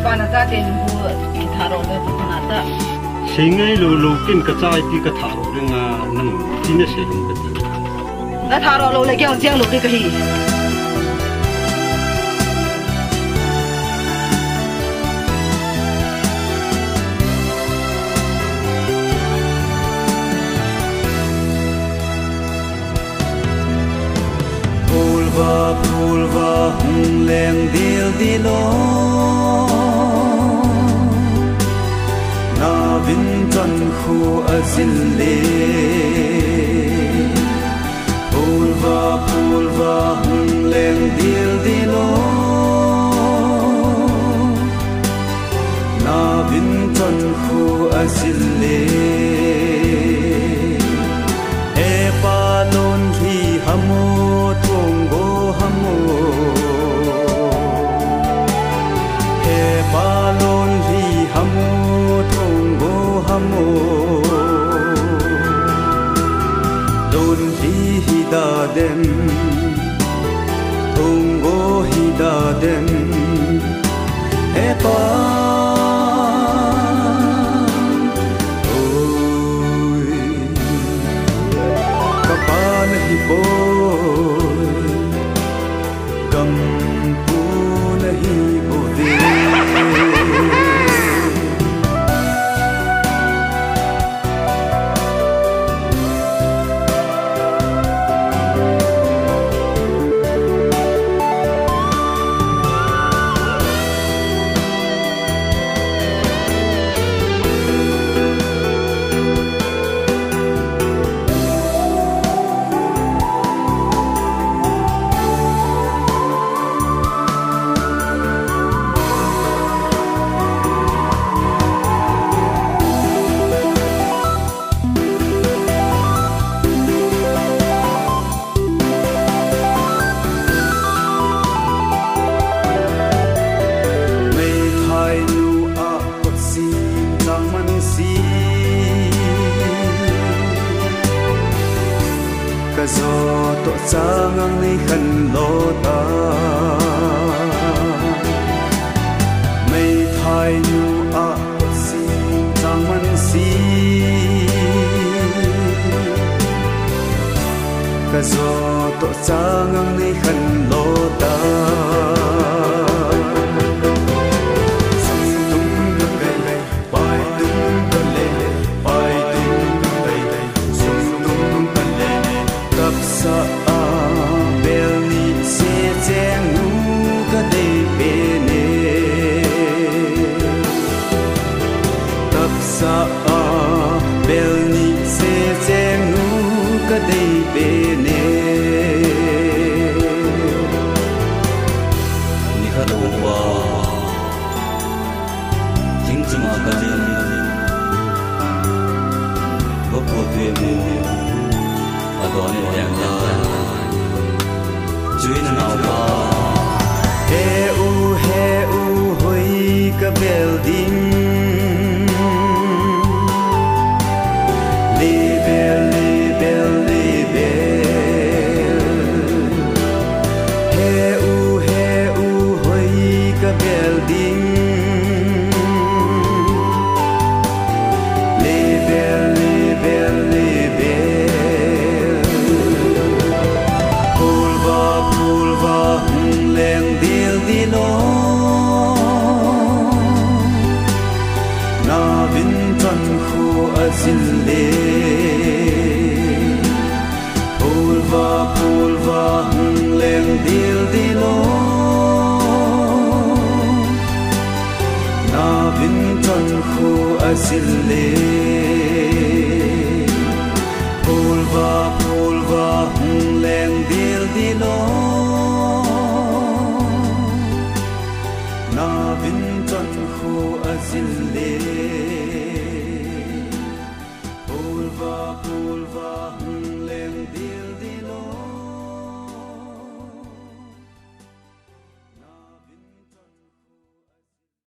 pana ta ten hu tharo le pana ta singai lu kin ka chai ti ka tharo renga nang tina se lum ka ti na tharo lo le kyang jiang lo ke hi Pulva hung leng dil dilo na vin tan khu azil le pulva hung leng dil dilo na vin tan khu azil le e palon hi hamo tongo hamo he palon hi hamo tongo hamo don hi hidadem tongo hidadem he pa oi kapan hi po zo to chang ang nei khan lo ta mei thai nu a si chang man si ka zo to chang ang nei khan lo ta belni se chenu ka dei be ne ni kha do wa jing chung a ka jin bo po tue me a do ne yang yang chui na nau pa he u hoi ka bel ding azille pulva hung leng dil dilo na vin tan khu azille pulva hung leng dil dilo na vin tan khu azille